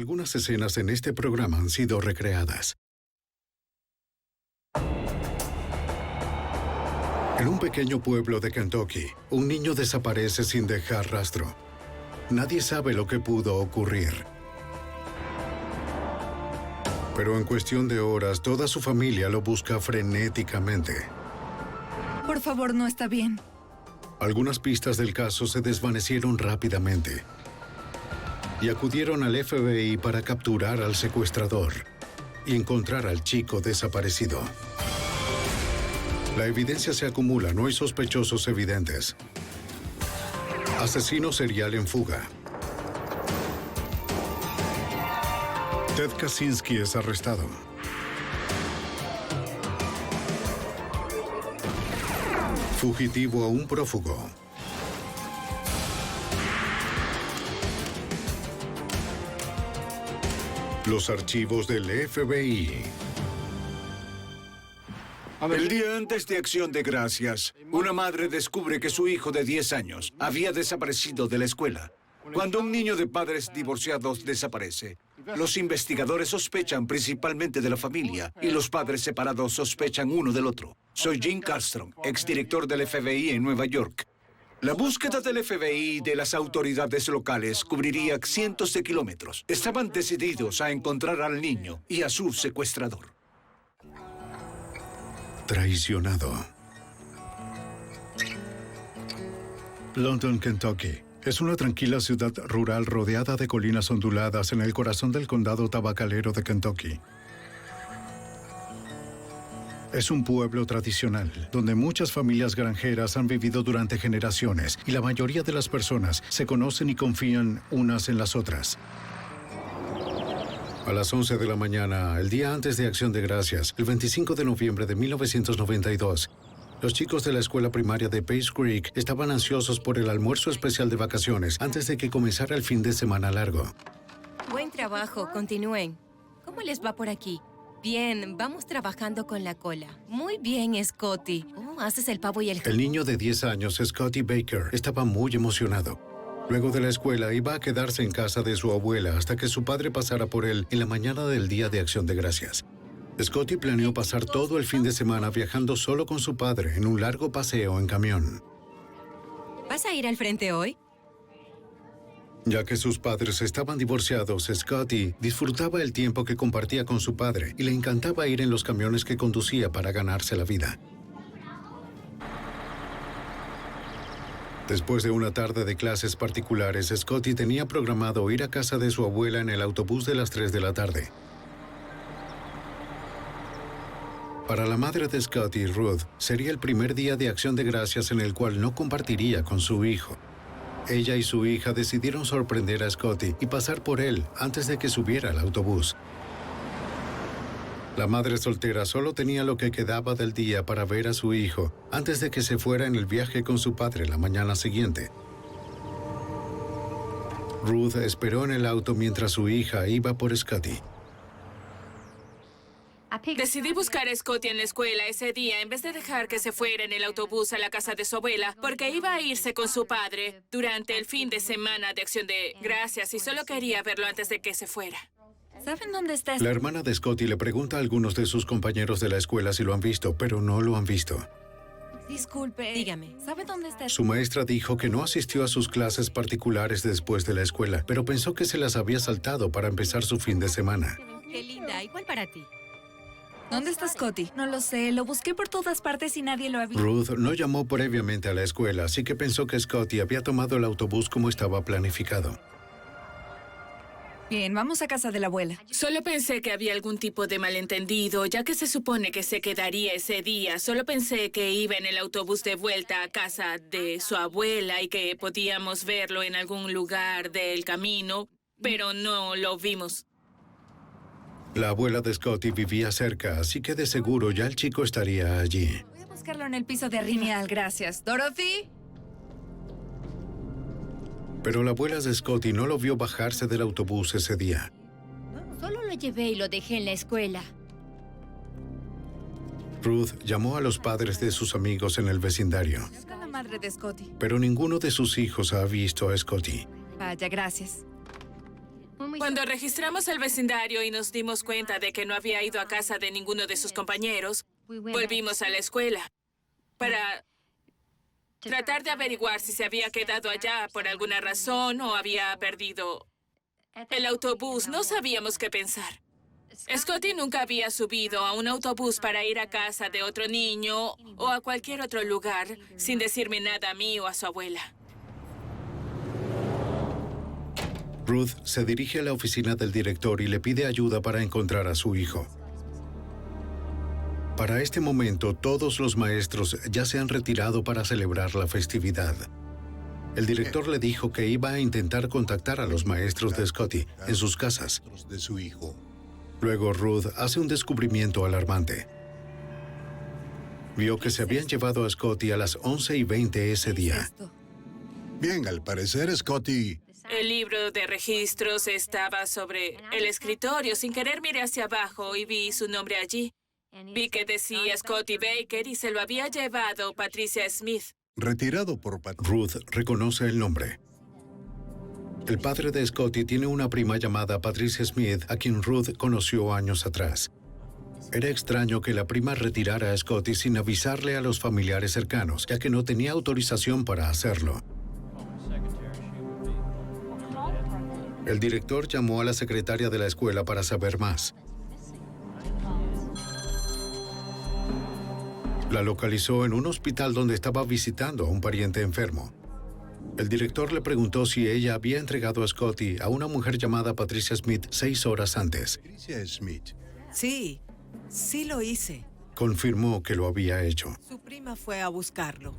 Algunas escenas en este programa han sido recreadas. En un pequeño pueblo de Kentucky, un niño desaparece sin dejar rastro. Nadie sabe lo que pudo ocurrir. Pero en cuestión de horas, toda su familia lo busca frenéticamente. Por favor, no está bien. Algunas pistas del caso se desvanecieron rápidamente y acudieron al FBI para capturar al secuestrador y encontrar al chico desaparecido. La evidencia se acumula, no hay sospechosos evidentes. Asesino serial en fuga. Ted Kaczynski es arrestado. Fugitivo a un prófugo. Los archivos del FBI. El día antes de Acción de Gracias, una madre descubre que su hijo de 10 años había desaparecido de la escuela. Cuando un niño de padres divorciados desaparece, los investigadores sospechan principalmente de la familia y los padres separados sospechan uno del otro. Soy Jim Carlstrom, exdirector del FBI en Nueva York. La búsqueda del FBI y de las autoridades locales cubriría cientos de kilómetros. Estaban decididos a encontrar al niño y a su secuestrador. Traicionado. London, Kentucky. Es una tranquila ciudad rural rodeada de colinas onduladas en el corazón del condado tabacalero de Kentucky. Es un pueblo tradicional, donde muchas familias granjeras han vivido durante generaciones y la mayoría de las personas se conocen y confían unas en las otras. A las 11 de la mañana, el día antes de Acción de Gracias, el 25 de noviembre de 1992, los chicos de la escuela primaria de Pace Creek estaban ansiosos por el almuerzo especial de vacaciones antes de que comenzara el fin de semana largo. Buen trabajo, continúen. ¿Cómo les va por aquí? Bien, vamos trabajando con la cola. Muy bien, Scotty. Oh, haces el pavo y el... El niño de 10 años, Scotty Baker, estaba muy emocionado. Luego de la escuela, iba a quedarse en casa de su abuela hasta que su padre pasara por él en la mañana del Día de Acción de Gracias. Scotty planeó pasar todo el fin de semana viajando solo con su padre en un largo paseo en camión. ¿Vas a ir al frente hoy? Ya que sus padres estaban divorciados, Scotty disfrutaba el tiempo que compartía con su padre y le encantaba ir en los camiones que conducía para ganarse la vida. Después de una tarde de clases particulares, Scotty tenía programado ir a casa de su abuela en el autobús de las 3 de la tarde. Para la madre de Scotty, Ruth, sería el primer día de Acción de Gracias en el cual no compartiría con su hijo. Ella y su hija decidieron sorprender a Scotty y pasar por él antes de que subiera al autobús. La madre soltera solo tenía lo que quedaba del día para ver a su hijo antes de que se fuera en el viaje con su padre la mañana siguiente. Ruth esperó en el auto mientras su hija iba por Scotty. Decidí buscar a Scotty en la escuela ese día en vez de dejar que se fuera en el autobús a la casa de su abuela, porque iba a irse con su padre durante el fin de semana de Acción de Gracias y solo quería verlo antes de que se fuera. ¿Saben dónde está? La hermana de Scotty le pregunta a algunos de sus compañeros de la escuela si lo han visto, pero no lo han visto. Disculpe. Dígame. ¿Sabe dónde está? Su maestra dijo que no asistió a sus clases particulares después de la escuela, pero pensó que se las había saltado para empezar su fin de semana. Qué linda. Igual para ti. ¿Dónde está Scotty? No lo sé. Lo busqué por todas partes y nadie lo ha visto. Ruth no llamó previamente a la escuela, así que pensó que Scotty había tomado el autobús como estaba planificado. Bien, vamos a casa de la abuela. Solo pensé que había algún tipo de malentendido, ya que se supone que se quedaría ese día. Solo pensé que iba en el autobús de vuelta a casa de su abuela y que podíamos verlo en algún lugar del camino, pero no lo vimos. La abuela de Scotty vivía cerca, así que de seguro ya el chico estaría allí. Voy a buscarlo en el piso de arriba. Genial, gracias. ¿Dorothy? Pero la abuela de Scotty no lo vio bajarse del autobús ese día. Solo lo llevé y lo dejé en la escuela. Ruth llamó a los padres de sus amigos en el vecindario, Busca a la madre de Scotty. pero ninguno de sus hijos ha visto a Scotty. Vaya, gracias. Cuando registramos el vecindario y nos dimos cuenta de que no había ido a casa de ninguno de sus compañeros, volvimos a la escuela para tratar de averiguar si se había quedado allá por alguna razón o había perdido el autobús. No sabíamos qué pensar. Scotty nunca había subido a un autobús para ir a casa de otro niño o a cualquier otro lugar sin decirme nada a mí o a su abuela. Ruth se dirige a la oficina del director y le pide ayuda para encontrar a su hijo. Para este momento, todos los maestros ya se han retirado para celebrar la festividad. El director le dijo que iba a intentar contactar a los maestros de Scotty en sus casas. De su hijo. Luego Ruth hace un descubrimiento alarmante. Vio que se habían llevado a Scotty a las 11:20 ese día. Bien, al parecer, Scotty... El libro de registros estaba sobre el escritorio. Sin querer miré hacia abajo y vi su nombre allí. Vi que decía Scotty Baker y se lo había llevado Patricia Smith. Retirado por Ruth reconoce el nombre. El padre de Scotty tiene una prima llamada Patricia Smith, a quien Ruth conoció años atrás. Era extraño que la prima retirara a Scotty sin avisarle a los familiares cercanos, ya que no tenía autorización para hacerlo. El director llamó a la secretaria de la escuela para saber más. La localizó en un hospital donde estaba visitando a un pariente enfermo. El director le preguntó si ella había entregado a Scotty a una mujer llamada Patricia Smith 6 horas antes. Patricia Smith. Sí, sí lo hice. Confirmó que lo había hecho. Su prima fue a buscarlo.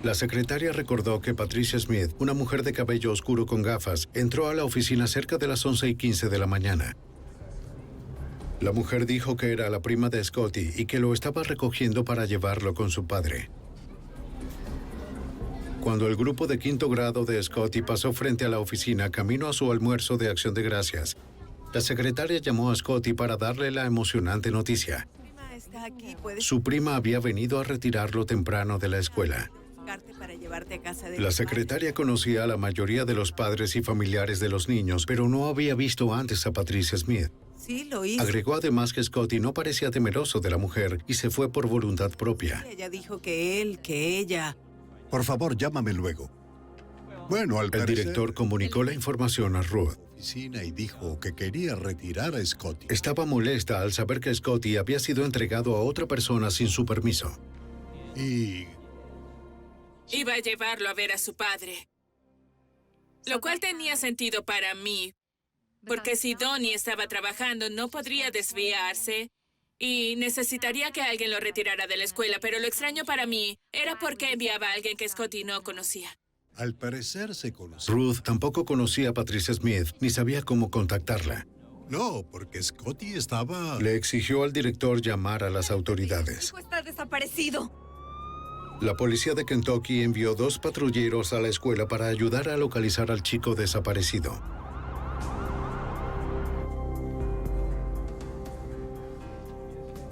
La secretaria recordó que Patricia Smith, una mujer de cabello oscuro con gafas, entró a la oficina cerca de las 11:15 de la mañana. La mujer dijo que era la prima de Scotty y que lo estaba recogiendo para llevarlo con su padre. Cuando el grupo de quinto grado de Scotty pasó frente a la oficina camino a su almuerzo de Acción de Gracias, la secretaria llamó a Scotty para darle la emocionante noticia. Está aquí, ¿puedes Su prima había venido a retirarlo temprano de la escuela. para llevarte a casa de La secretaria conocía a la mayoría de los padres y familiares de los niños, pero no había visto antes a Patricia Smith. Sí, lo hice. Agregó además que Scotty no parecía temeroso de la mujer y se fue por voluntad propia. Ella dijo que ella... Por favor, llámame luego. Bueno, al El parecer... director comunicó la información a Ruth. Oficina y dijo que quería retirar a Scotty. Estaba molesta al saber que Scotty había sido entregado a otra persona sin su permiso. Y... Iba a llevarlo a ver a su padre. Lo cual tenía sentido para mí, porque si Donnie estaba trabajando no podría desviarse y necesitaría que alguien lo retirara de la escuela, pero lo extraño para mí era porque enviaba a alguien que Scotty no conocía. al parecer se conocía. Ruth tampoco conocía a Patricia Smith ni sabía cómo contactarla. No, porque Scotty estaba... Le exigió al director llamar a las autoridades. Su hijo está desaparecido. La policía de Kentucky envió 2 patrulleros a la escuela para ayudar a localizar al chico desaparecido.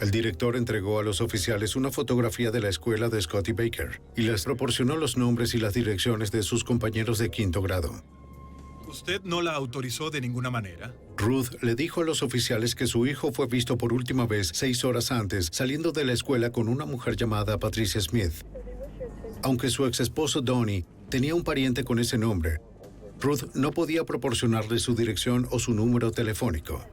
El director entregó a los oficiales una fotografía de la escuela de Scotty Baker y les proporcionó los nombres y las direcciones de sus compañeros de quinto grado. ¿Usted no la autorizó de ninguna manera? Ruth le dijo a los oficiales que su hijo fue visto por última vez 6 horas antes, saliendo de la escuela con una mujer llamada Patricia Smith. Aunque su exesposo Donnie tenía un pariente con ese nombre, Ruth no podía proporcionarle su dirección o su número telefónico.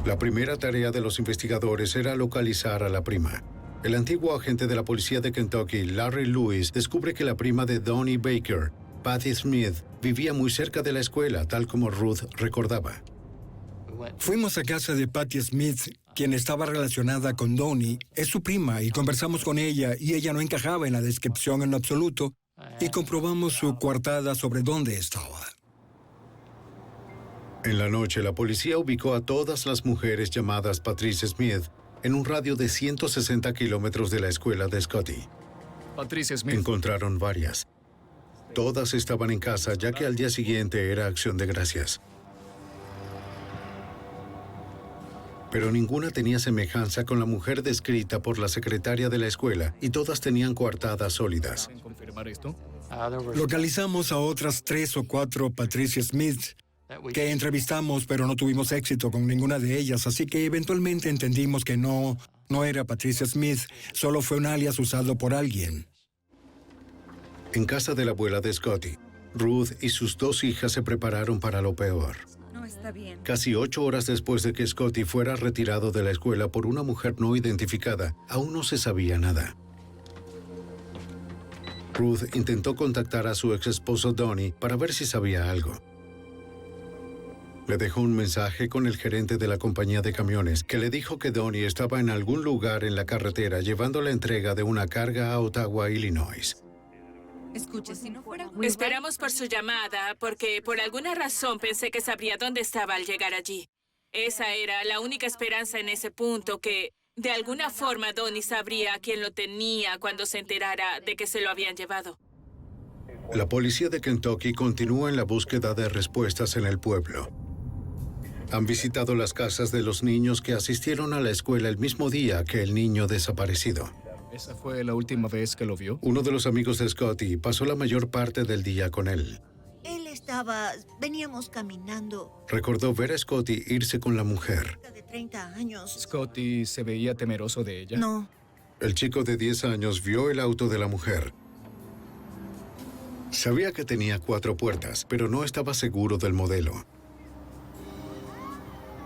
La primera tarea de los investigadores era localizar a la prima. El antiguo agente de la policía de Kentucky, Larry Lewis, descubre que la prima de Donnie Baker, Patty Smith, vivía muy cerca de la escuela, tal como Ruth recordaba. Fuimos a casa de Patty Smith, quien estaba relacionada con Donnie. Es su prima y conversamos con ella y ella no encajaba en la descripción en lo absoluto y comprobamos su coartada sobre dónde estaba. En la noche, la policía ubicó a todas las mujeres llamadas Patricia Smith en un radio de 160 kilómetros de la escuela de Scotty. Patricia Smith. Encontraron varias. Todas estaban en casa, ya que al día siguiente era Acción de Gracias. Pero ninguna tenía semejanza con la mujer descrita por la secretaria de la escuela y todas tenían coartadas sólidas. ¿Pueden confirmar esto? Localizamos a otras 3 o 4 Patricia Smith que entrevistamos, pero no tuvimos éxito con ninguna de ellas, así que eventualmente entendimos que no era Patricia Smith, solo fue un alias usado por alguien. En casa de la abuela de Scotty, Ruth y sus 2 hijas se prepararon para lo peor. No está bien. Casi 8 horas después de que Scotty fuera retirado de la escuela por una mujer no identificada, aún no se sabía nada. Ruth intentó contactar a su ex esposo Donnie para ver si sabía algo. Le dejó un mensaje con el gerente de la compañía de camiones que le dijo que Donnie estaba en algún lugar en la carretera llevando la entrega de una carga a Ottawa, Illinois. Escuche, si no fuera... Esperamos por su llamada porque por alguna razón pensé que sabría dónde estaba al llegar allí. Esa era la única esperanza en ese punto, que de alguna forma Donnie sabría quién lo tenía cuando se enterara de que se lo habían llevado. La policía de Kentucky continúa en la búsqueda de respuestas en el pueblo. Han visitado las casas de los niños que asistieron a la escuela el mismo día que el niño desaparecido. ¿Esa fue la última vez que lo vio? Uno de los amigos de Scotty pasó la mayor parte del día con él. Veníamos caminando. Recordó ver a Scotty irse con la mujer. De 30 años. ¿Scotty se veía temeroso de ella? No. El chico de 10 años vio el auto de la mujer. Sabía que tenía 4 puertas, pero no estaba seguro del modelo.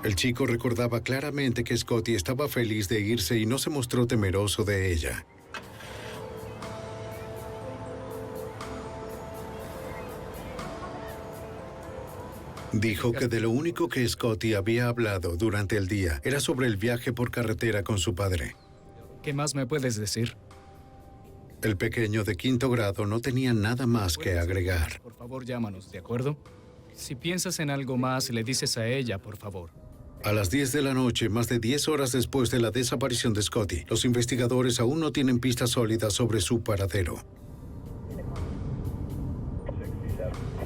El chico recordaba claramente que Scotty estaba feliz de irse y no se mostró temeroso de ella. Dijo que de lo único que Scotty había hablado durante el día era sobre el viaje por carretera con su padre. ¿Qué más me puedes decir? El pequeño de 5º grado no tenía nada más que agregar. Por favor, llámanos, ¿de acuerdo? Si piensas en algo más, le dices a ella, por favor. A las 10 de la noche, más de 10 horas después de la desaparición de Scotty, los investigadores aún no tienen pistas sólidas sobre su paradero.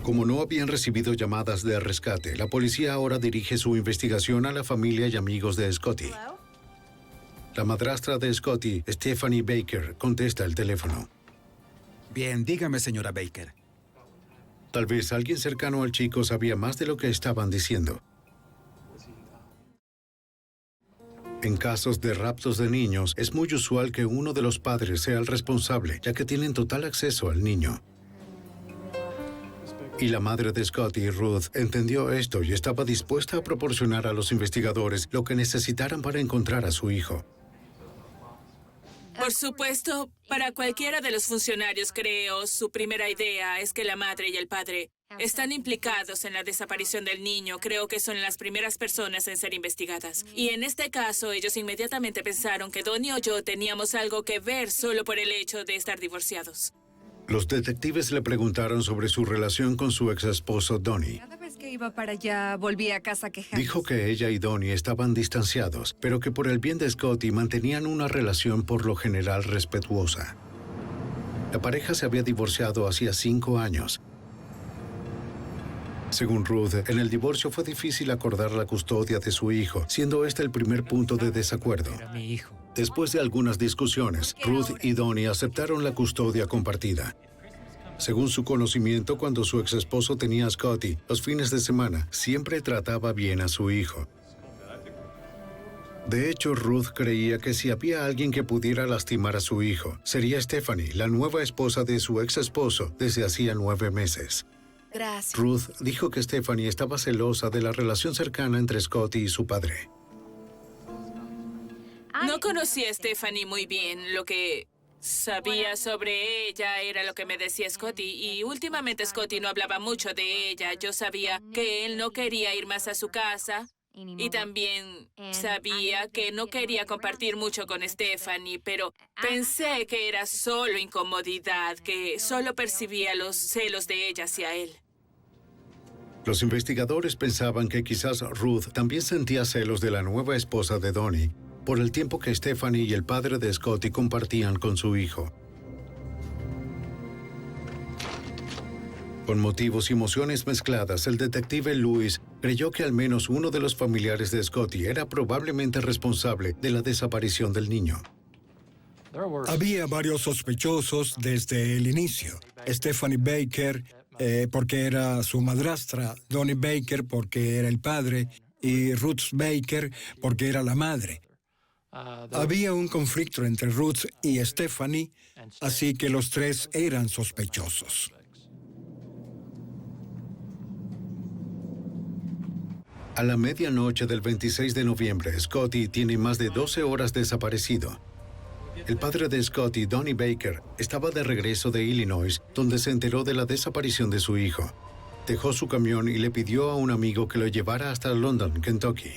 Como no habían recibido llamadas de rescate, la policía ahora dirige su investigación a la familia y amigos de Scotty. La madrastra de Scotty, Stephanie Baker, contesta el teléfono. Bien, dígame, señora Baker. Tal vez alguien cercano al chico sabía más de lo que estaban diciendo. En casos de raptos de niños, es muy usual que uno de los padres sea el responsable, ya que tienen total acceso al niño. Y la madre de Scotty, Ruth, entendió esto y estaba dispuesta a proporcionar a los investigadores lo que necesitaran para encontrar a su hijo. Por supuesto, para cualquiera de los funcionarios, creo, su primera idea es que la madre y el padre están implicados en la desaparición del niño. Creo que son las primeras personas en ser investigadas. Y en este caso, ellos inmediatamente pensaron que Donnie o yo teníamos algo que ver solo por el hecho de estar divorciados. Los detectives le preguntaron sobre su relación con su ex esposo Donnie. Cada vez que iba para allá, volvía a casa quejándose. Dijo que ella y Donnie estaban distanciados, pero que por el bien de Scotty mantenían una relación por lo general respetuosa. La pareja se había divorciado hacía 5 años. Según Ruth, en el divorcio fue difícil acordar la custodia de su hijo, siendo este el primer punto de desacuerdo. Después de algunas discusiones, Ruth y Donnie aceptaron la custodia compartida. Según su conocimiento, cuando su ex esposo tenía a Scotty, los fines de semana siempre trataba bien a su hijo. De hecho, Ruth creía que si había alguien que pudiera lastimar a su hijo, sería Stephanie, la nueva esposa de su ex esposo, desde hacía 9 meses. Gracias. Ruth dijo que Stephanie estaba celosa de la relación cercana entre Scotty y su padre. No conocía a Stephanie muy bien. Lo que sabía sobre ella era lo que me decía Scotty. Y últimamente Scotty no hablaba mucho de ella. Yo sabía que él no quería ir más a su casa. Y también sabía que no quería compartir mucho con Stephanie, pero pensé que era solo incomodidad, que solo percibía los celos de ella hacia él. Los investigadores pensaban que quizás Ruth también sentía celos de la nueva esposa de Donnie por el tiempo que Stephanie y el padre de Scotty compartían con su hijo. Con motivos y emociones mezcladas, el detective Lewis creyó que al menos uno de los familiares de Scotty era probablemente responsable de la desaparición del niño. Había varios sospechosos desde el inicio. Stephanie Baker porque era su madrastra, Donnie Baker porque era el padre y Ruth Baker porque era la madre. Había un conflicto entre Ruth y Stephanie, así que los tres eran sospechosos. A la medianoche del 26 de noviembre, Scotty tiene más de 12 horas desaparecido. El padre de Scotty, Donnie Baker, estaba de regreso de Illinois, donde se enteró de la desaparición de su hijo. Dejó su camión y le pidió a un amigo que lo llevara hasta London, Kentucky.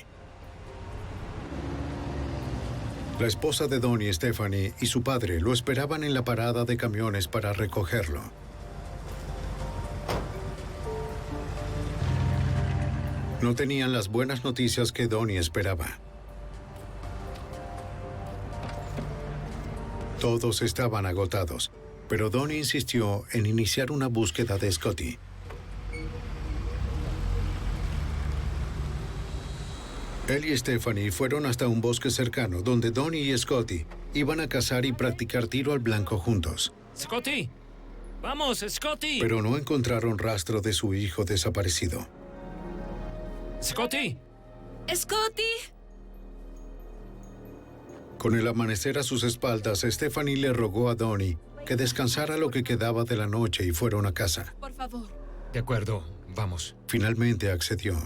La esposa de Donnie, Stephanie, y su padre lo esperaban en la parada de camiones para recogerlo. No tenían las buenas noticias que Donnie esperaba. Todos estaban agotados, pero Donnie insistió en iniciar una búsqueda de Scotty. Él y Stephanie fueron hasta un bosque cercano donde Donnie y Scotty iban a cazar y practicar tiro al blanco juntos. ¡Scotty! ¡Vamos, Scotty! Pero no encontraron rastro de su hijo desaparecido. ¡Scotty! ¡Scotty! Con el amanecer a sus espaldas, Stephanie le rogó a Donnie que descansara lo que quedaba de la noche y fueron a casa. Por favor. De acuerdo, vamos. Finalmente accedió.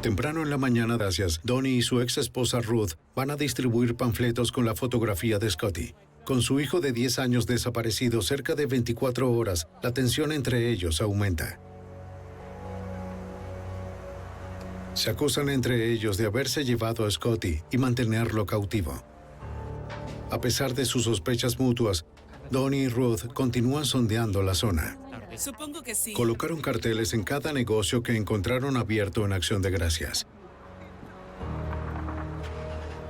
Temprano en la mañana, gracias, Donnie y su ex esposa Ruth van a distribuir panfletos con la fotografía de Scotty. Con su hijo de 10 años desaparecido cerca de 24 horas, la tensión entre ellos aumenta. Se acusan entre ellos de haberse llevado a Scotty y mantenerlo cautivo. A pesar de sus sospechas mutuas, Donnie y Ruth continúan sondeando la zona. Supongo que sí. Colocaron carteles en cada negocio que encontraron abierto en Acción de Gracias.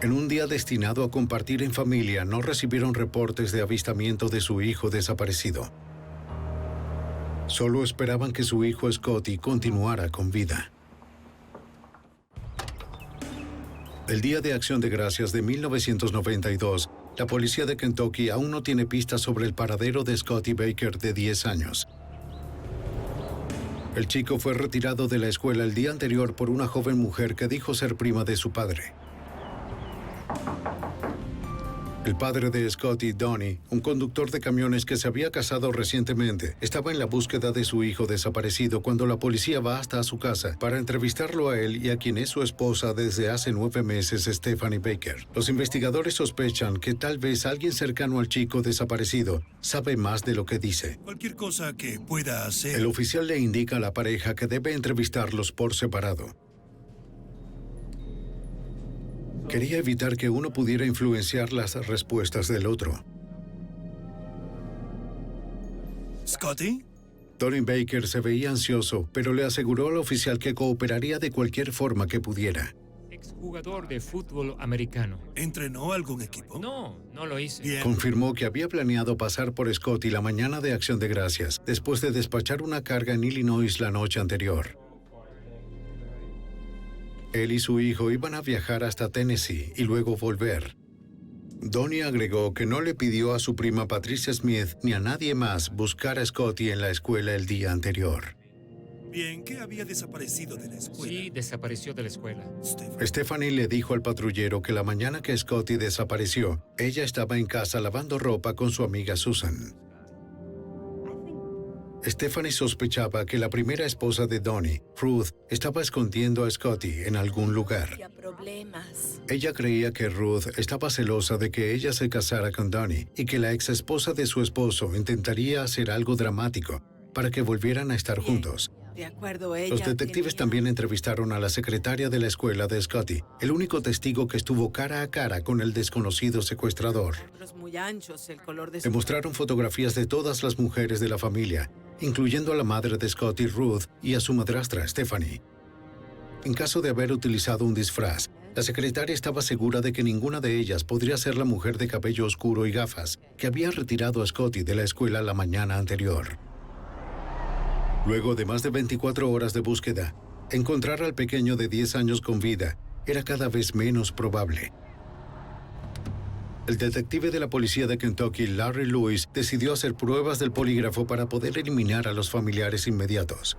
En un día destinado a compartir en familia, no recibieron reportes de avistamiento de su hijo desaparecido. Solo esperaban que su hijo Scotty continuara con vida. El Día de Acción de Gracias de 1992, la policía de Kentucky aún no tiene pistas sobre el paradero de Scotty Baker de 10 años. El chico fue retirado de la escuela el día anterior por una joven mujer que dijo ser prima de su padre. El padre de Scotty, Donnie, un conductor de camiones que se había casado recientemente, estaba en la búsqueda de su hijo desaparecido cuando la policía va hasta su casa para entrevistarlo a él y a quien es su esposa desde hace 9 meses, Stephanie Baker. Los investigadores sospechan que tal vez alguien cercano al chico desaparecido sabe más de lo que dice. Cualquier cosa que pueda hacer. El oficial le indica a la pareja que debe entrevistarlos por separado. Quería evitar que uno pudiera influenciar las respuestas del otro. ¿Scotty? Donnie Baker se veía ansioso, pero le aseguró al oficial que cooperaría de cualquier forma que pudiera. Exjugador de fútbol americano. ¿Entrenó algún equipo? No, no lo hice. Bien. Confirmó que había planeado pasar por Scotty la mañana de Acción de Gracias, después de despachar una carga en Illinois la noche anterior. Él y su hijo iban a viajar hasta Tennessee y luego volver. Donnie agregó que no le pidió a su prima Patricia Smith ni a nadie más buscar a Scotty en la escuela el día anterior. Bien, ¿qué había desaparecido de la escuela? Sí, desapareció de la escuela. Stephanie le dijo al patrullero que la mañana que Scotty desapareció, ella estaba en casa lavando ropa con su amiga Susan. Stephanie sospechaba que la primera esposa de Donnie, Ruth, estaba escondiendo a Scotty en algún lugar. Ella creía que Ruth estaba celosa de que ella se casara con Donnie y que la ex esposa de su esposo intentaría hacer algo dramático para que volvieran a estar juntos. De acuerdo, ella Los detectives también entrevistaron a la secretaria de la escuela de Scotty, el único testigo que estuvo cara a cara con el desconocido secuestrador. muy anchos, el color de su... Demostraron fotografías de todas las mujeres de la familia, incluyendo a la madre de Scotty, Ruth, y a su madrastra, Stephanie. En caso de haber utilizado un disfraz, la secretaria estaba segura de que ninguna de ellas podría ser la mujer de cabello oscuro y gafas que había retirado a Scotty de la escuela la mañana anterior. Luego de más de 24 horas de búsqueda, encontrar al pequeño de 10 años con vida era cada vez menos probable. El detective de la policía de Kentucky, Larry Lewis, decidió hacer pruebas del polígrafo para poder eliminar a los familiares inmediatos.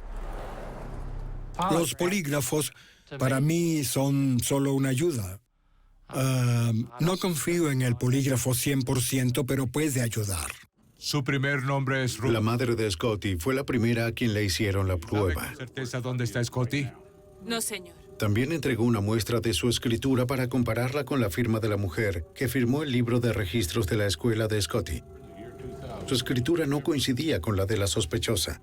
Los polígrafos, para mí, son solo una ayuda. No confío en el polígrafo 100%, pero puede ayudar. Su primer nombre es Ruth. La madre de Scotty fue la primera a quien le hicieron la prueba. ¿Sabe con certeza dónde está Scotty? No, señor. También entregó una muestra de su escritura para compararla con la firma de la mujer que firmó el libro de registros de la escuela de Scotty. Su escritura no coincidía con la de la sospechosa.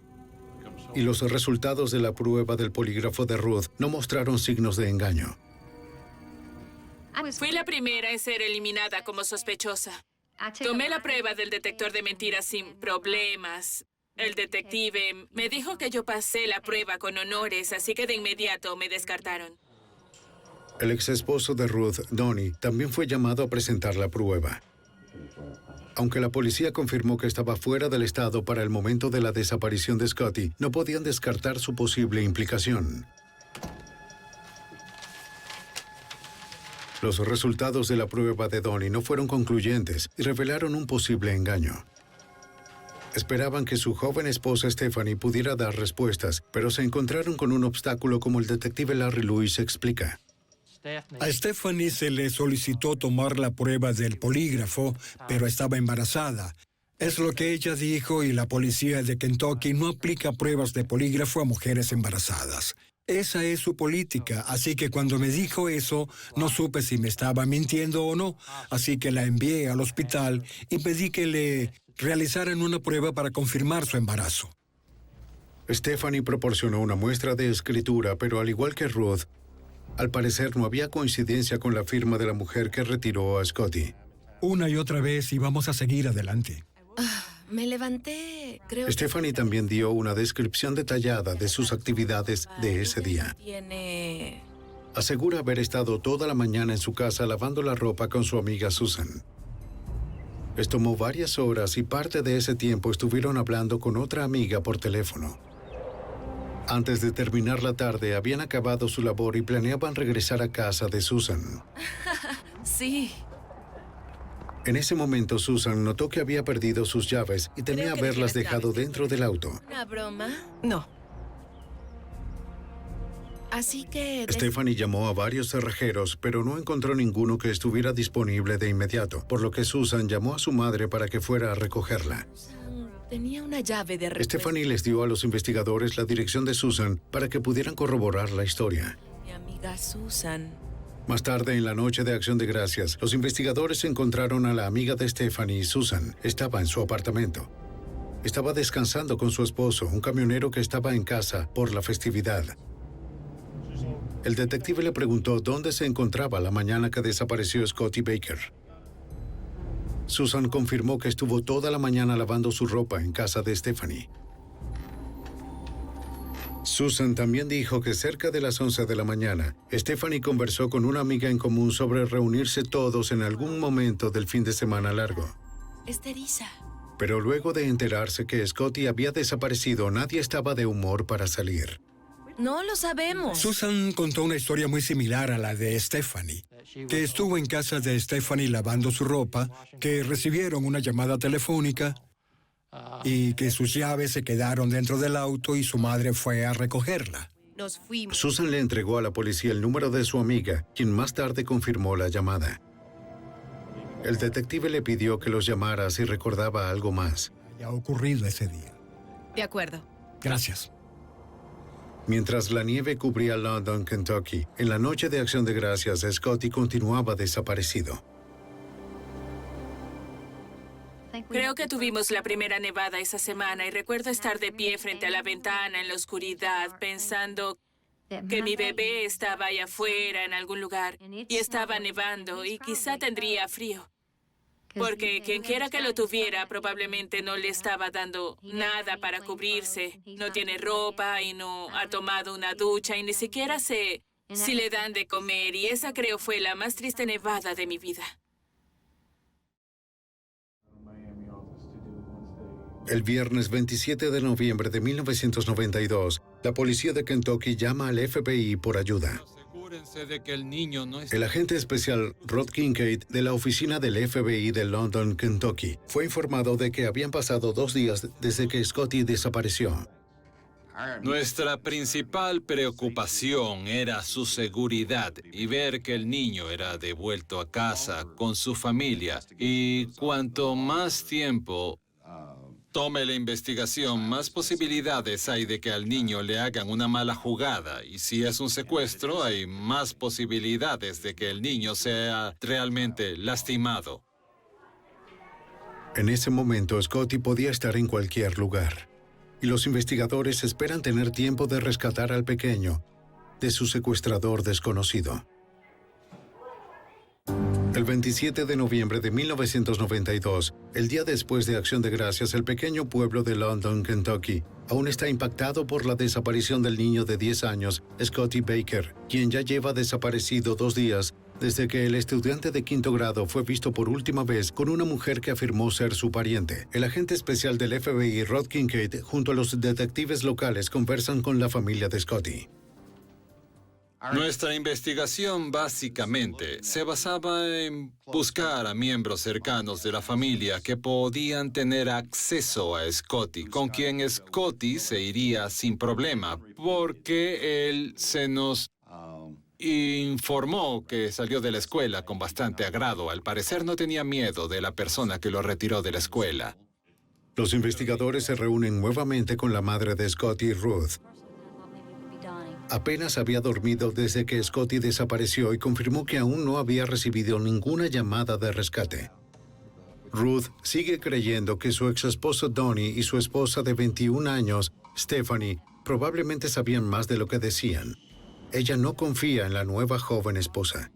Y los resultados de la prueba del polígrafo de Ruth no mostraron signos de engaño. Fui la primera en ser eliminada como sospechosa. Tomé la prueba del detector de mentiras sin problemas. El detective me dijo que yo pasé la prueba con honores, así que de inmediato me descartaron. El ex esposo de Ruth, Donnie, también fue llamado a presentar la prueba. Aunque la policía confirmó que estaba fuera del estado para el momento de la desaparición de Scotty, no podían descartar su posible implicación. Los resultados de la prueba de Donnie no fueron concluyentes y revelaron un posible engaño. Esperaban que su joven esposa Stephanie pudiera dar respuestas, pero se encontraron con un obstáculo como el detective Larry Lewis explica. A Stephanie se le solicitó tomar la prueba del polígrafo, pero estaba embarazada. Es lo que ella dijo y la policía de Kentucky no aplica pruebas de polígrafo a mujeres embarazadas. Esa es su política, así que cuando me dijo eso, no supe si me estaba mintiendo o no, así que la envié al hospital y pedí que le realizaran una prueba para confirmar su embarazo. Stephanie proporcionó una muestra de escritura, pero al igual que Ruth, al parecer no había coincidencia con la firma de la mujer que retiró a Scotty. Una y otra vez y vamos a seguir adelante. Me levanté, creo. Stephanie también dio una descripción detallada de sus actividades de ese día. Asegura haber estado toda la mañana en su casa lavando la ropa con su amiga Susan. Les tomó varias horas y parte de ese tiempo estuvieron hablando con otra amiga por teléfono. Antes de terminar la tarde, habían acabado su labor y planeaban regresar a casa de Susan. Sí. En ese momento, Susan notó que había perdido sus llaves y temía haberlas dejado dentro del auto. ¿Una broma? No. Así que... Stephanie llamó a varios cerrajeros, pero no encontró ninguno que estuviera disponible de inmediato, por lo que Susan llamó a su madre para que fuera a recogerla. Tenía una llave de repuesto. Stephanie les dio a los investigadores la dirección de Susan para que pudieran corroborar la historia. Mi amiga Susan. Más tarde, en la noche de Acción de Gracias, los investigadores encontraron a la amiga de Stephanie, Susan. Estaba en su apartamento. Estaba descansando con su esposo, un camionero que estaba en casa por la festividad. El detective le preguntó dónde se encontraba la mañana que desapareció Scotty Baker. Susan confirmó que estuvo toda la mañana lavando su ropa en casa de Stephanie. Susan también dijo que cerca de las 11 de la mañana, Stephanie conversó con una amiga en común sobre reunirse todos en algún momento del fin de semana largo. Esteriza. Pero luego de enterarse que Scotty había desaparecido, nadie estaba de humor para salir. No lo sabemos. Susan contó una historia muy similar a la de Stephanie, que estuvo en casa de Stephanie lavando su ropa, que recibieron una llamada telefónica y que sus llaves se quedaron dentro del auto y su madre fue a recogerla. Nos fuimos. Susan le entregó a la policía el número de su amiga, quien más tarde confirmó la llamada. El detective le pidió que los llamara si recordaba algo más. Ya ha ocurrido ese día. De acuerdo. Gracias. Mientras la nieve cubría London, Kentucky, en la noche de Acción de Gracias, Scotty continuaba desaparecido. Creo que tuvimos la primera nevada esa semana y recuerdo estar de pie frente a la ventana en la oscuridad pensando que mi bebé estaba allá afuera en algún lugar y estaba nevando y quizá tendría frío. Porque quien quiera que lo tuviera probablemente no le estaba dando nada para cubrirse. No tiene ropa y no ha tomado una ducha y ni siquiera sé si le dan de comer. Y esa creo fue la más triste nevada de mi vida. El viernes 27 de noviembre de 1992, la policía de Kentucky llama al FBI por ayuda. Asegúrense de que el niño no esté... El agente especial Rod Kincaid de la oficina del FBI de London, Kentucky, fue informado de que habían pasado 2 días desde que Scotty desapareció. Nuestra principal preocupación era su seguridad y ver que el niño era devuelto a casa con su familia. Y cuanto más tiempo tome la investigación, más posibilidades hay de que al niño le hagan una mala jugada. Y si es un secuestro, hay más posibilidades de que el niño sea realmente lastimado. En ese momento, Scotty podía estar en cualquier lugar. Y los investigadores esperan tener tiempo de rescatar al pequeño de su secuestrador desconocido. El 27 de noviembre de 1992, el día después de Acción de Gracias, el pequeño pueblo de London, Kentucky, aún está impactado por la desaparición del niño de 10 años, Scotty Baker, quien ya lleva desaparecido 2 días desde que el estudiante de 5º grado fue visto por última vez con una mujer que afirmó ser su pariente. El agente especial del FBI, Rod Kincaid, junto a los detectives locales, conversan con la familia de Scotty. Nuestra investigación básicamente se basaba en buscar a miembros cercanos de la familia que podían tener acceso a Scotty, con quien Scotty se iría sin problema, porque él se nos informó que salió de la escuela con bastante agrado. Al parecer no tenía miedo de la persona que lo retiró de la escuela. Los investigadores se reúnen nuevamente con la madre de Scotty, Ruth. Apenas había dormido desde que Scotty desapareció y confirmó que aún no había recibido ninguna llamada de rescate. Ruth sigue creyendo que su ex-esposo Donnie y su esposa de 21 años, Stephanie, probablemente sabían más de lo que decían. Ella no confía en la nueva joven esposa.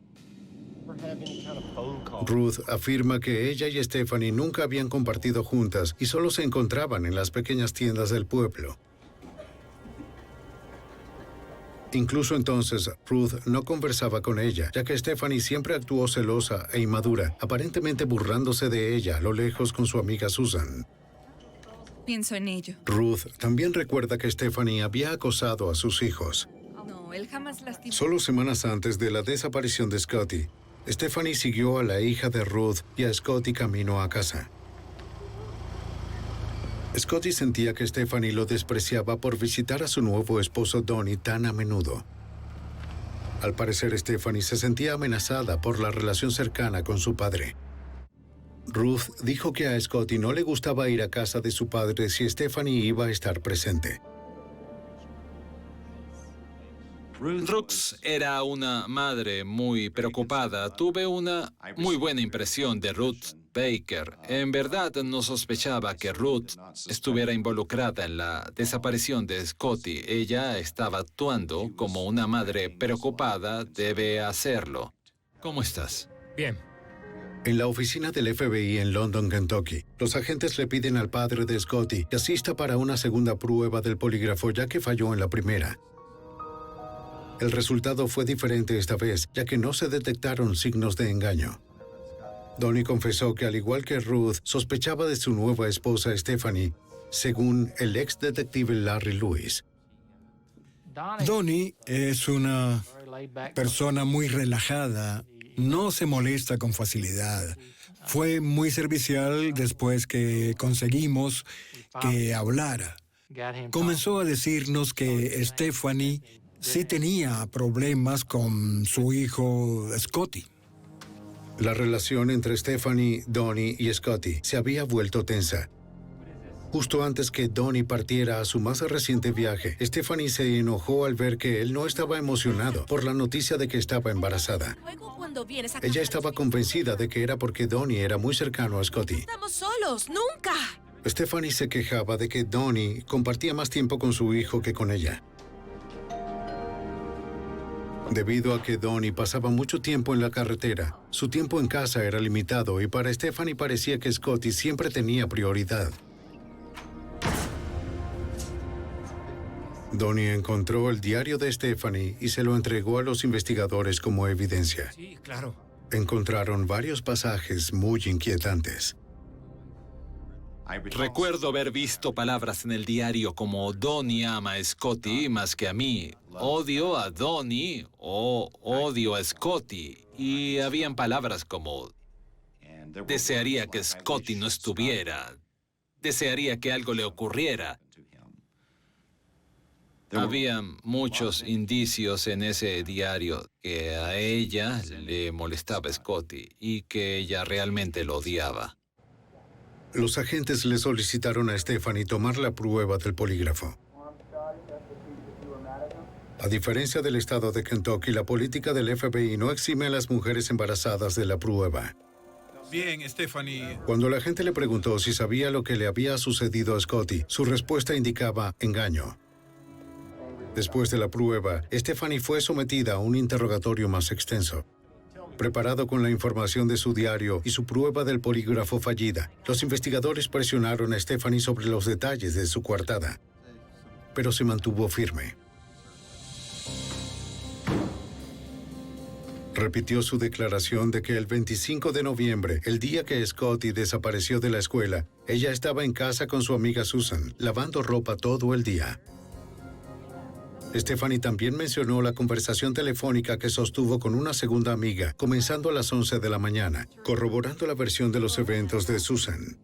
Ruth afirma que ella y Stephanie nunca habían compartido juntas y solo se encontraban en las pequeñas tiendas del pueblo. Incluso entonces, Ruth no conversaba con ella, ya que Stephanie siempre actuó celosa e inmadura, aparentemente burlándose de ella a lo lejos con su amiga Susan. Pienso en ello. Ruth también recuerda que Stephanie había acosado a sus hijos. No, él jamás lastimó. Solo semanas antes de la desaparición de Scotty, Stephanie siguió a la hija de Ruth y a Scotty camino a casa. Scotty sentía que Stephanie lo despreciaba por visitar a su nuevo esposo Donnie tan a menudo. Al parecer, Stephanie se sentía amenazada por la relación cercana con su padre. Ruth dijo que a Scotty no le gustaba ir a casa de su padre si Stephanie iba a estar presente. Ruth era una madre muy preocupada. Tuve una muy buena impresión de Ruth Baker. En verdad no sospechaba que Ruth estuviera involucrada en la desaparición de Scotty. Ella estaba actuando como una madre preocupada debe hacerlo. ¿Cómo estás? Bien. En la oficina del FBI en London, Kentucky, los agentes le piden al padre de Scotty que asista para una segunda prueba del polígrafo ya que falló en la primera. El resultado fue diferente esta vez, ya que no se detectaron signos de engaño. Donnie confesó que, al igual que Ruth, sospechaba de su nueva esposa Stephanie, según el ex detective Larry Lewis. Donnie es una persona muy relajada, no se molesta con facilidad. Fue muy servicial después que conseguimos que hablara. Comenzó a decirnos que Stephanie sí tenía problemas con su hijo Scotty. La relación entre Stephanie, Donnie y Scotty se había vuelto tensa. Justo antes que Donnie partiera a su más reciente viaje, Stephanie se enojó al ver que él no estaba emocionado por la noticia de que estaba embarazada. Ella estaba convencida de que era porque Donnie era muy cercano a Scotty. ¡Estamos solos! ¡Nunca! Stephanie se quejaba de que Donnie compartía más tiempo con su hijo que con ella. Debido a que Donnie pasaba mucho tiempo en la carretera, su tiempo en casa era limitado y para Stephanie parecía que Scotty siempre tenía prioridad. Donnie encontró el diario de Stephanie y se lo entregó a los investigadores como evidencia. Sí, claro. Encontraron varios pasajes muy inquietantes. Recuerdo haber visto palabras en el diario como Donnie ama a Scotty más que a mí, odio a Donnie o odio a Scotty. Y habían palabras como desearía que Scotty no estuviera, desearía que algo le ocurriera. Había muchos indicios en ese diario que a ella le molestaba Scotty y que ella realmente lo odiaba. Los agentes le solicitaron a Stephanie tomar la prueba del polígrafo. A diferencia del estado de Kentucky, la política del FBI no exime a las mujeres embarazadas de la prueba. Bien, Stephanie. Cuando la gente le preguntó si sabía lo que le había sucedido a Scotty, su respuesta indicaba engaño. Después de la prueba, Stephanie fue sometida a un interrogatorio más extenso. Preparado con la información de su diario y su prueba del polígrafo fallida, los investigadores presionaron a Stephanie sobre los detalles de su coartada, pero se mantuvo firme. Repitió su declaración de que el 25 de noviembre, el día que Scotty desapareció de la escuela, ella estaba en casa con su amiga Susan, lavando ropa todo el día. Stephanie también mencionó la conversación telefónica que sostuvo con una segunda amiga, comenzando a las 11 de la mañana, corroborando la versión de los eventos de Susan.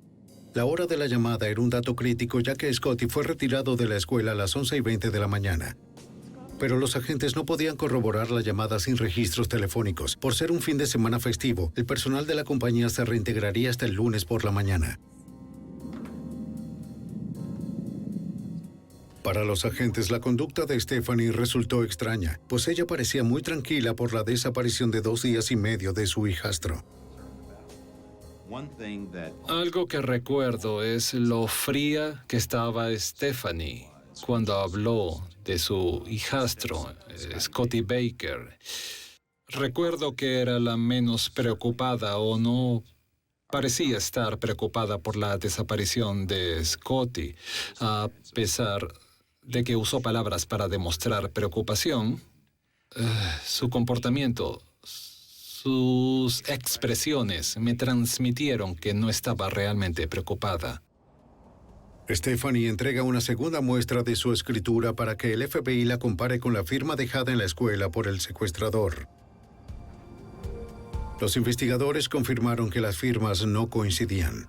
La hora de la llamada era un dato crítico ya que Scotty fue retirado de la escuela a las 11:20 de la mañana. Pero los agentes no podían corroborar la llamada sin registros telefónicos. Por ser un fin de semana festivo, el personal de la compañía se reintegraría hasta el lunes por la mañana. Para los agentes, la conducta de Stephanie resultó extraña, pues ella parecía muy tranquila por la desaparición de 2 días y medio de su hijastro. Algo que recuerdo es lo fría que estaba Stephanie cuando habló de su hijastro, Scotty Baker. Recuerdo que era la menos preocupada o no parecía estar preocupada por la desaparición de Scotty, a pesar de que usó palabras para demostrar preocupación. Su comportamiento, sus expresiones me transmitieron que no estaba realmente preocupada. Stephanie entrega una segunda muestra de su escritura para que el FBI la compare con la firma dejada en la escuela por el secuestrador. Los investigadores confirmaron que las firmas no coincidían.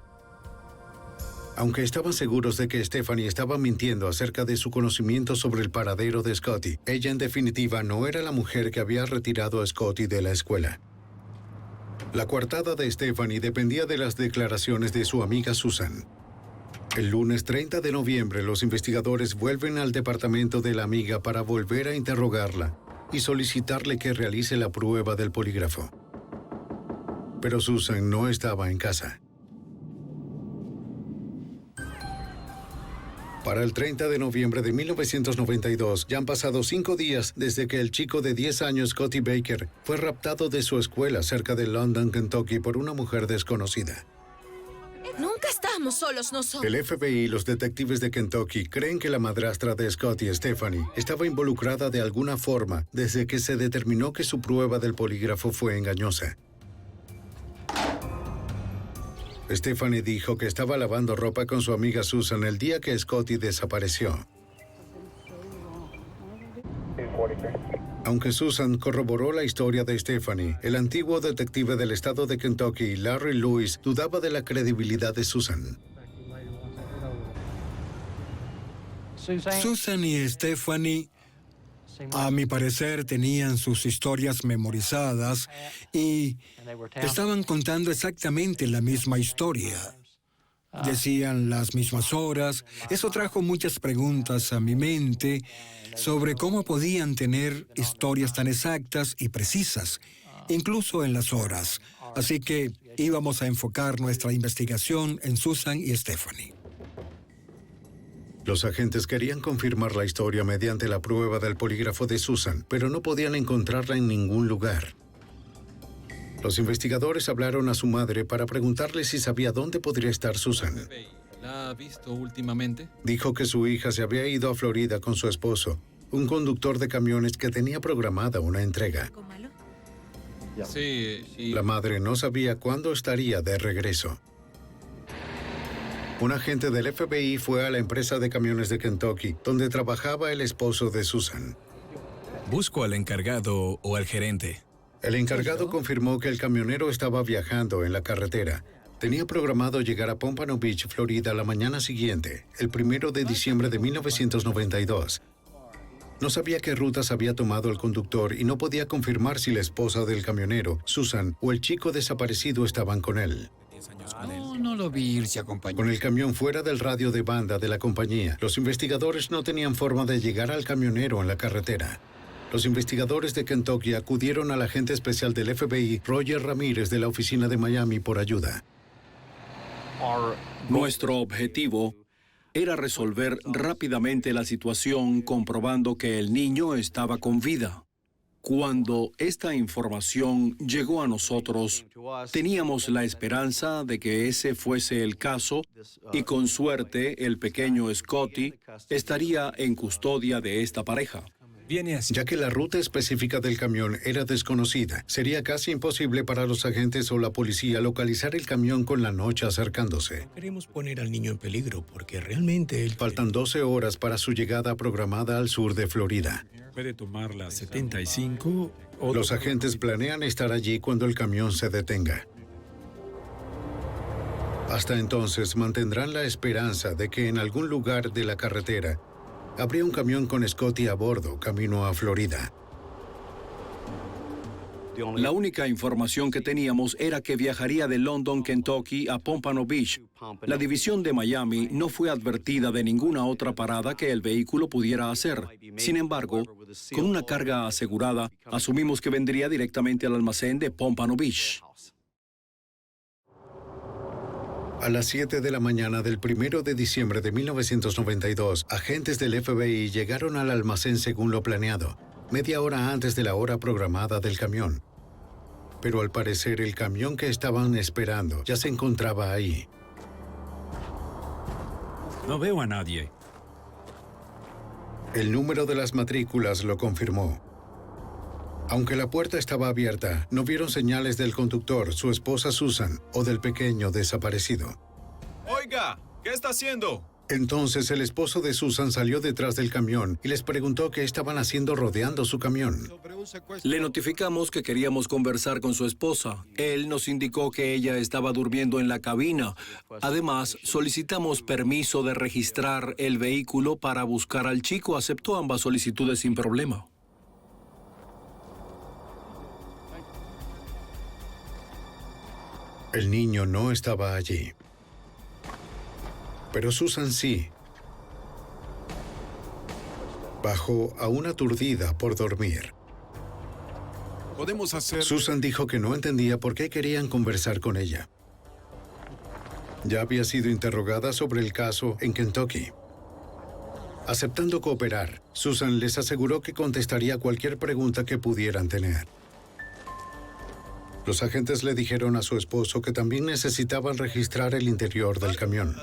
Aunque estaban seguros de que Stephanie estaba mintiendo acerca de su conocimiento sobre el paradero de Scotty, ella en definitiva no era la mujer que había retirado a Scotty de la escuela. La coartada de Stephanie dependía de las declaraciones de su amiga Susan. El lunes 30 de noviembre, los investigadores vuelven al departamento de la amiga para volver a interrogarla y solicitarle que realice la prueba del polígrafo. Pero Susan no estaba en casa. Para el 30 de noviembre de 1992, ya han pasado 5 días desde que el chico de 10 años, Scotty Baker, fue raptado de su escuela cerca de London, Kentucky, por una mujer desconocida. Nunca estamos solos nosotros. El FBI y los detectives de Kentucky creen que la madrastra de Scotty, Stephanie, estaba involucrada de alguna forma desde que se determinó que su prueba del polígrafo fue engañosa. Stephanie dijo que estaba lavando ropa con su amiga Susan el día que Scotty desapareció. Aunque Susan corroboró la historia de Stephanie, el antiguo detective del estado de Kentucky, Larry Lewis, dudaba de la credibilidad de Susan. Susan y Stephanie, a mi parecer, tenían sus historias memorizadas y estaban contando exactamente la misma historia. Decían las mismas horas. Eso trajo muchas preguntas a mi mente sobre cómo podían tener historias tan exactas y precisas, incluso en las horas. Así que íbamos a enfocar nuestra investigación en Susan y Stephanie. Los agentes querían confirmar la historia mediante la prueba del polígrafo de Susan, pero no podían encontrarla en ningún lugar. Los investigadores hablaron a su madre para preguntarle si sabía dónde podría estar Susan. ¿La ha visto últimamente? Dijo que su hija se había ido a Florida con su esposo, un conductor de camiones que tenía programada una entrega. Sí, y... La madre no sabía cuándo estaría de regreso. Un agente del FBI fue a la empresa de camiones de Kentucky, donde trabajaba el esposo de Susan. Busco al encargado o al gerente. El encargado confirmó que el camionero estaba viajando en la carretera. Tenía programado llegar a Pompano Beach, Florida, la mañana siguiente, el 1 de diciembre de 1992. No sabía qué rutas había tomado el conductor y no podía confirmar si la esposa del camionero, Susan, o el chico desaparecido estaban con él. No lo vi irse acompañado. Con el camión fuera del radio de banda de la compañía, los investigadores no tenían forma de llegar al camionero en la carretera. Los investigadores de Kentucky acudieron al agente especial del FBI, Roger Ramírez, de la oficina de Miami, por ayuda. Nuestro objetivo era resolver rápidamente la situación comprobando que el niño estaba con vida. Cuando esta información llegó a nosotros, teníamos la esperanza de que ese fuese el caso y con suerte el pequeño Scotty estaría en custodia de esta pareja. Ya que la ruta específica del camión era desconocida, sería casi imposible para los agentes o la policía localizar el camión con la noche acercándose. Queremos poner al niño en peligro porque realmente él... Faltan 12 horas para su llegada programada al sur de Florida. Puede tomar la 75 o... Los agentes planean estar allí cuando el camión se detenga. Hasta entonces mantendrán la esperanza de que en algún lugar de la carretera habría un camión con Scotty a bordo, camino a Florida. La única información que teníamos era que viajaría de London, Kentucky, a Pompano Beach. La división de Miami no fue advertida de ninguna otra parada que el vehículo pudiera hacer. Sin embargo, con una carga asegurada, asumimos que vendría directamente al almacén de Pompano Beach. A las 7 de la mañana del 1 de diciembre de 1992, agentes del FBI llegaron al almacén según lo planeado, media hora antes de la hora programada del camión. Pero al parecer el camión que estaban esperando ya se encontraba ahí. No veo a nadie. El número de las matrículas lo confirmó. Aunque la puerta estaba abierta, no vieron señales del conductor, su esposa Susan, o del pequeño desaparecido. Oiga, ¿qué está haciendo? Entonces el esposo de Susan salió detrás del camión y les preguntó qué estaban haciendo rodeando su camión. Le notificamos que queríamos conversar con su esposa. Él nos indicó que ella estaba durmiendo en la cabina. Además, solicitamos permiso de registrar el vehículo para buscar al chico. Aceptó ambas solicitudes sin problema. El niño no estaba allí. Pero Susan sí. Bajó aún aturdida por dormir. Podemos hacer... Susan dijo que no entendía por qué querían conversar con ella. Ya había sido interrogada sobre el caso en Kentucky. Aceptando cooperar, Susan les aseguró que contestaría cualquier pregunta que pudieran tener. Los agentes le dijeron a su esposo que también necesitaban registrar el interior del camión.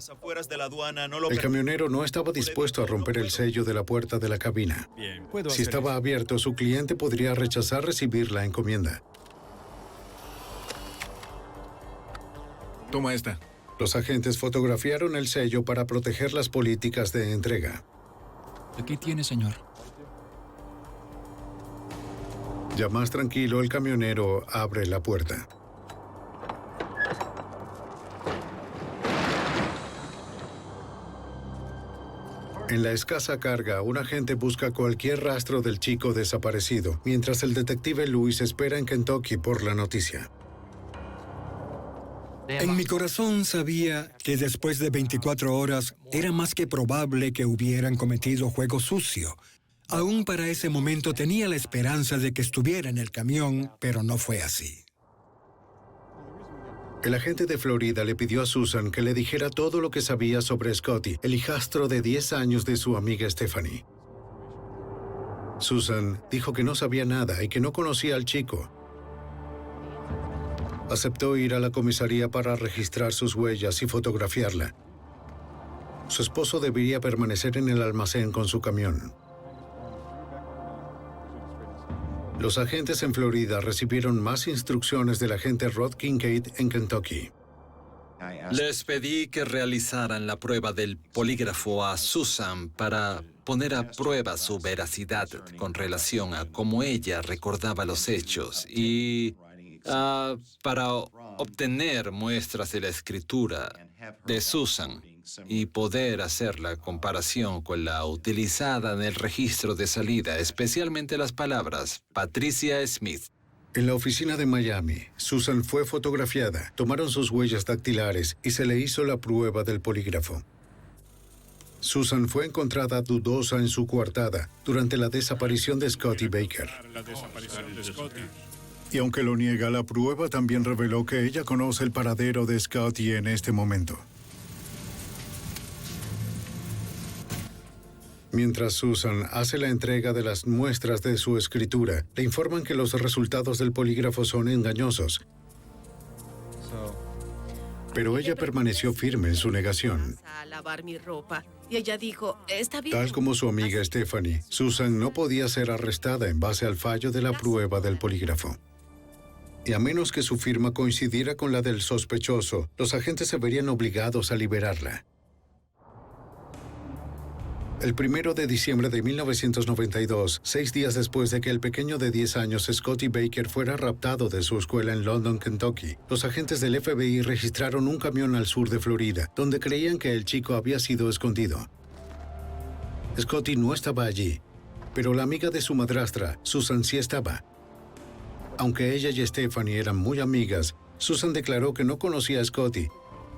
El camionero no estaba dispuesto a romper el sello de la puerta de la cabina. Si estaba abierto, su cliente podría rechazar recibir la encomienda. Toma esta. Los agentes fotografiaron el sello para proteger las políticas de entrega. Aquí tiene, señor. Ya más tranquilo, el camionero abre la puerta. En la escasa carga, un agente busca cualquier rastro del chico desaparecido, mientras el detective Luis espera en Kentucky por la noticia. En mi corazón sabía que después de 24 horas era más que probable que hubieran cometido juego sucio. Aún para ese momento tenía la esperanza de que estuviera en el camión, pero no fue así. El agente de Florida le pidió a Susan que le dijera todo lo que sabía sobre Scotty, el hijastro de 10 años de su amiga Stephanie. Susan dijo que no sabía nada y que no conocía al chico. Aceptó ir a la comisaría para registrar sus huellas y fotografiarla. Su esposo debería permanecer en el almacén con su camión. Los agentes en Florida recibieron más instrucciones del agente Rod Kincaid en Kentucky. Les pedí que realizaran la prueba del polígrafo a Susan para poner a prueba su veracidad con relación a cómo ella recordaba los hechos y para obtener muestras de la escritura de Susan y poder hacer la comparación con la utilizada en el registro de salida, especialmente las palabras Patricia Smith. En la oficina de Miami, Susan fue fotografiada, tomaron sus huellas dactilares y se le hizo la prueba del polígrafo. Susan fue encontrada dudosa en su coartada durante la desaparición de Scotty Baker. Y aunque lo niega, la prueba también reveló que ella conoce el paradero de Scotty en este momento. Mientras Susan hace la entrega de las muestras de su escritura, le informan que los resultados del polígrafo son engañosos. Pero ella permaneció firme en su negación. A lavar mi ropa. Y ella dijo, está bien. Tal como su amiga Stephanie, Susan no podía ser arrestada en base al fallo de la prueba del polígrafo. Y a menos que su firma coincidiera con la del sospechoso, los agentes se verían obligados a liberarla. El 1 de diciembre de 1992, 6 días después de que el pequeño de 10 años Scotty Baker fuera raptado de su escuela en London, Kentucky, los agentes del FBI registraron un camión al sur de Florida, donde creían que el chico había sido escondido. Scotty no estaba allí, pero la amiga de su madrastra, Susan, sí estaba. Aunque ella y Stephanie eran muy amigas, Susan declaró que no conocía a Scotty,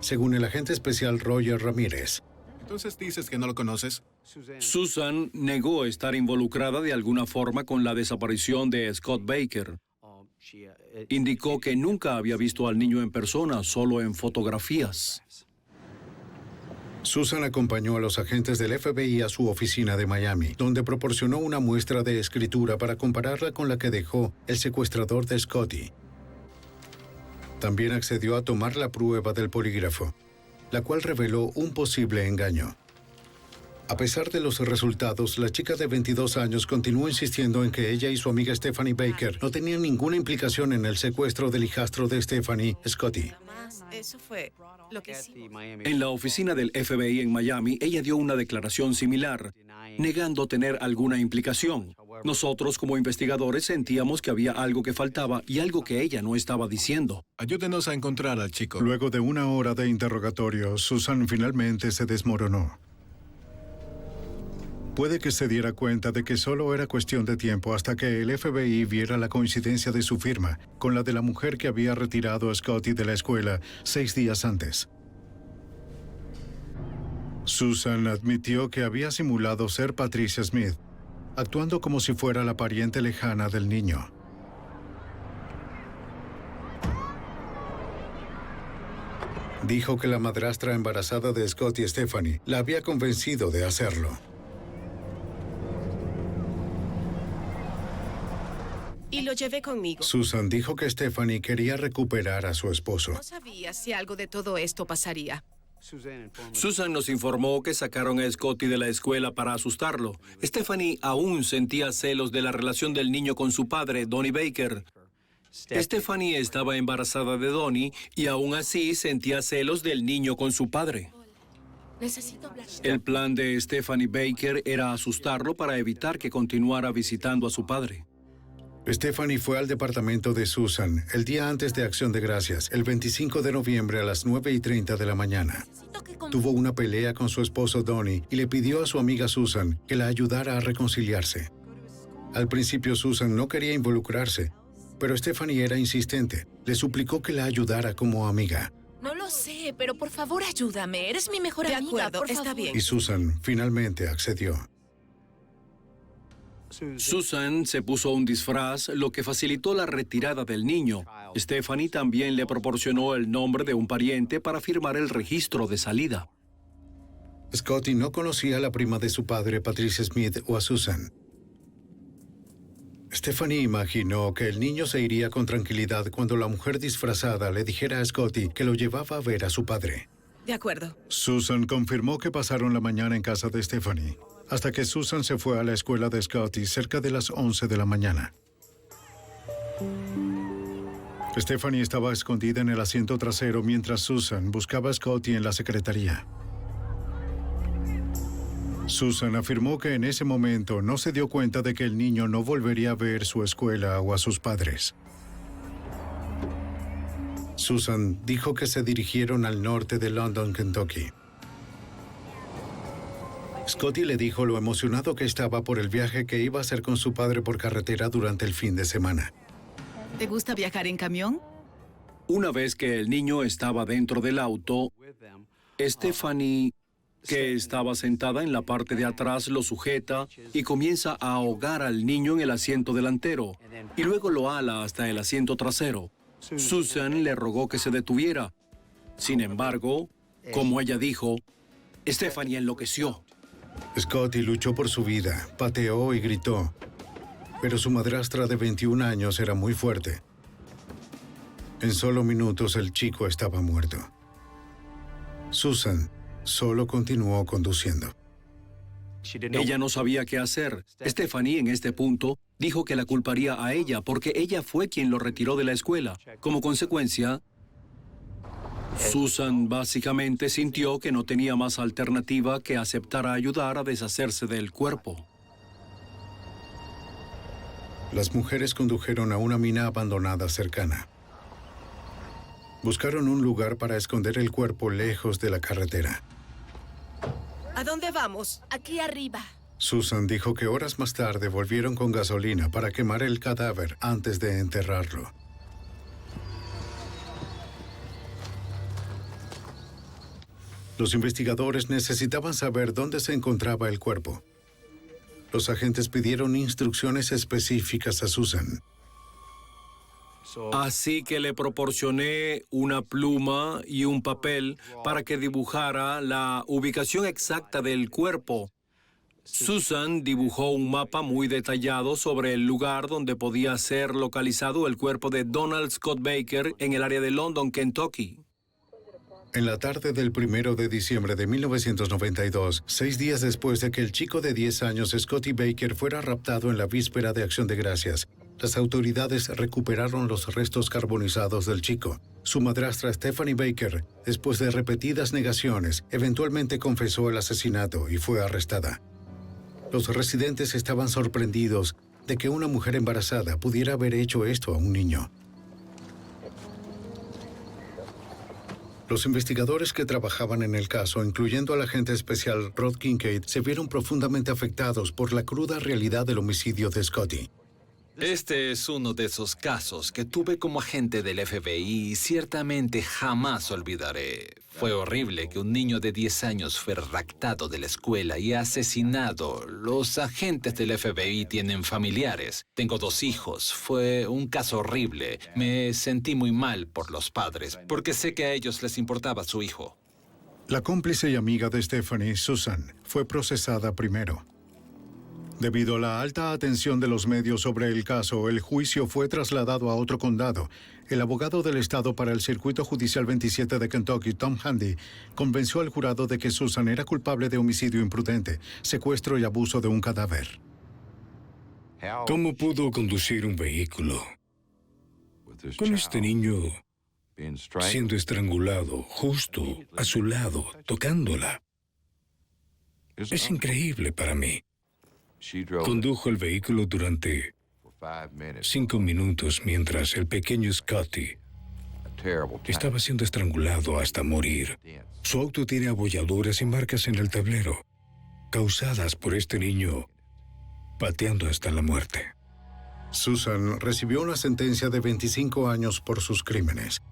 según el agente especial Roger Ramírez. ¿Entonces dices que no lo conoces? Susan negó estar involucrada de alguna forma con la desaparición de Scott Baker. Indicó que nunca había visto al niño en persona, solo en fotografías. Susan acompañó a los agentes del FBI a su oficina de Miami, donde proporcionó una muestra de escritura para compararla con la que dejó el secuestrador de Scotty. También accedió a tomar la prueba del polígrafo, la cual reveló un posible engaño. A pesar de los resultados, la chica de 22 años continuó insistiendo en que ella y su amiga Stephanie Baker no tenían ninguna implicación en el secuestro del hijastro de Stephanie, Scotty. Eso fue lo que hicimos. En la oficina del FBI en Miami, ella dio una declaración similar, negando tener alguna implicación. Nosotros, como investigadores, sentíamos que había algo que faltaba y algo que ella no estaba diciendo. Ayúdenos a encontrar al chico. Luego de una hora de interrogatorio, Susan finalmente se desmoronó. Puede que se diera cuenta de que solo era cuestión de tiempo hasta que el FBI viera la coincidencia de su firma con la de la mujer que había retirado a Scotty de la escuela 6 días antes. Susan admitió que había simulado ser Patricia Smith, actuando como si fuera la pariente lejana del niño. Dijo que la madrastra embarazada de Scotty, Stephanie, la había convencido de hacerlo. Y lo llevé conmigo. Susan dijo que Stephanie quería recuperar a su esposo. No sabía si algo de todo esto pasaría. Susan nos informó que sacaron a Scotty de la escuela para asustarlo. Stephanie aún sentía celos de la relación del niño con su padre, Donnie Baker. Stephanie estaba embarazada de Donnie y aún así sentía celos del niño con su padre. Necesito hablar. El plan de Stephanie Baker era asustarlo para evitar que continuara visitando a su padre. Stephanie fue al departamento de Susan el día antes de Acción de Gracias, el 25 de noviembre a las 9:30 de la mañana. Tuvo una pelea con su esposo Donnie y le pidió a su amiga Susan que la ayudara a reconciliarse. Al principio Susan no quería involucrarse, pero Stephanie era insistente. Le suplicó que la ayudara como amiga. No lo sé, pero por favor ayúdame. Eres mi mejor amiga. De acuerdo, por está favor. bien. Y Susan finalmente accedió. Susan se puso un disfraz, lo que facilitó la retirada del niño. Stephanie también le proporcionó el nombre de un pariente para firmar el registro de salida. Scotty no conocía a la prima de su padre, Patricia Smith, o a Susan. Stephanie imaginó que el niño se iría con tranquilidad cuando la mujer disfrazada le dijera a Scotty que lo llevaba a ver a su padre. De acuerdo. Susan confirmó que pasaron la mañana en casa de Stephanie, hasta que Susan se fue a la escuela de Scotty cerca de las 11 de la mañana. Stephanie estaba escondida en el asiento trasero mientras Susan buscaba a Scotty en la secretaría. Susan afirmó que en ese momento no se dio cuenta de que el niño no volvería a ver su escuela o a sus padres. Susan dijo que se dirigieron al norte de London, Kentucky. Scotty le dijo lo emocionado que estaba por el viaje que iba a hacer con su padre por carretera durante el fin de semana. ¿Te gusta viajar en camión? Una vez que el niño estaba dentro del auto, Stephanie, que estaba sentada en la parte de atrás, lo sujeta y comienza a ahogar al niño en el asiento delantero y luego lo ala hasta el asiento trasero. Susan le rogó que se detuviera. Sin embargo, como ella dijo, Stephanie enloqueció. Scotty luchó por su vida, pateó y gritó, pero su madrastra de 21 años era muy fuerte. En solo minutos el chico estaba muerto. Susan solo continuó conduciendo. Ella no sabía qué hacer. Stephanie, en este punto, dijo que la culparía a ella porque ella fue quien lo retiró de la escuela. Como consecuencia, Susan básicamente sintió que no tenía más alternativa que aceptar a ayudar a deshacerse del cuerpo. Las mujeres condujeron a una mina abandonada cercana. Buscaron un lugar para esconder el cuerpo lejos de la carretera. ¿A dónde vamos? Aquí arriba. Susan dijo que horas más tarde volvieron con gasolina para quemar el cadáver antes de enterrarlo. Los investigadores necesitaban saber dónde se encontraba el cuerpo. Los agentes pidieron instrucciones específicas a Susan. Así que le proporcioné una pluma y un papel para que dibujara la ubicación exacta del cuerpo. Susan dibujó un mapa muy detallado sobre el lugar donde podía ser localizado el cuerpo de Donald Scott Baker en el área de London, Kentucky. En la tarde del 1 de diciembre de 1992, 6 días después de que el chico de 10 años, Scotty Baker, fuera raptado en la víspera de Acción de Gracias, las autoridades recuperaron los restos carbonizados del chico. Su madrastra, Stephanie Baker, después de repetidas negaciones, eventualmente confesó el asesinato y fue arrestada. Los residentes estaban sorprendidos de que una mujer embarazada pudiera haber hecho esto a un niño. Los investigadores que trabajaban en el caso, incluyendo al agente especial Rod Kincaid, se vieron profundamente afectados por la cruda realidad del homicidio de Scotty. Este es uno de esos casos que tuve como agente del FBI y ciertamente jamás olvidaré. Fue horrible que un niño de 10 años fuera raptado de la escuela y asesinado. Los agentes del FBI tienen familiares. Tengo 2 hijos. Fue un caso horrible. Me sentí muy mal por los padres, porque sé que a ellos les importaba su hijo. La cómplice y amiga de Stephanie, Susan, fue procesada primero. Debido a la alta atención de los medios sobre el caso, el juicio fue trasladado a otro condado. El abogado del estado para el Circuito Judicial 27 de Kentucky, Tom Handy, convenció al jurado de que Susan era culpable de homicidio imprudente, secuestro y abuso de un cadáver. ¿Cómo pudo conducir un vehículo con este niño siendo estrangulado justo a su lado, tocándola? Es increíble para mí. Condujo el vehículo durante 5 minutos mientras el pequeño Scotty estaba siendo estrangulado hasta morir. Su auto tiene abolladuras y marcas en el tablero, causadas por este niño pateando hasta la muerte. Susan recibió una sentencia de 25 años por sus crímenes.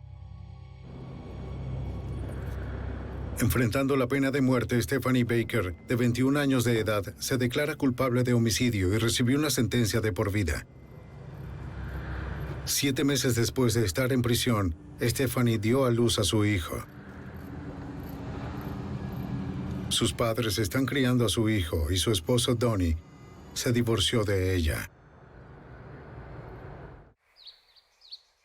Enfrentando la pena de muerte, Stephanie Baker, de 21 años de edad, se declara culpable de homicidio y recibió una sentencia de por vida. 7 meses después de estar en prisión, Stephanie dio a luz a su hijo. Sus padres están criando a su hijo y su esposo Donnie se divorció de ella.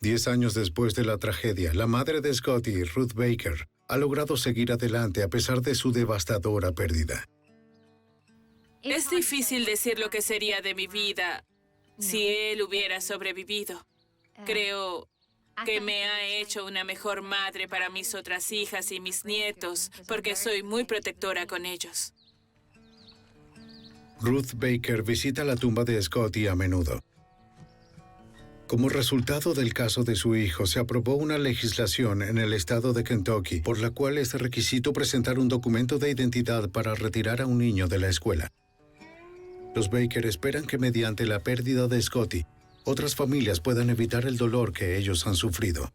10 años después de la tragedia, la madre de Scotty, Ruth Baker, ha logrado seguir adelante a pesar de su devastadora pérdida. Es difícil decir lo que sería de mi vida si él hubiera sobrevivido. Creo que me ha hecho una mejor madre para mis otras hijas y mis nietos, porque soy muy protectora con ellos. Ruth Baker visita la tumba de Scotty a menudo. Como resultado del caso de su hijo, se aprobó una legislación en el estado de Kentucky por la cual es requisito presentar un documento de identidad para retirar a un niño de la escuela. Los Baker esperan que mediante la pérdida de Scotty, otras familias puedan evitar el dolor que ellos han sufrido.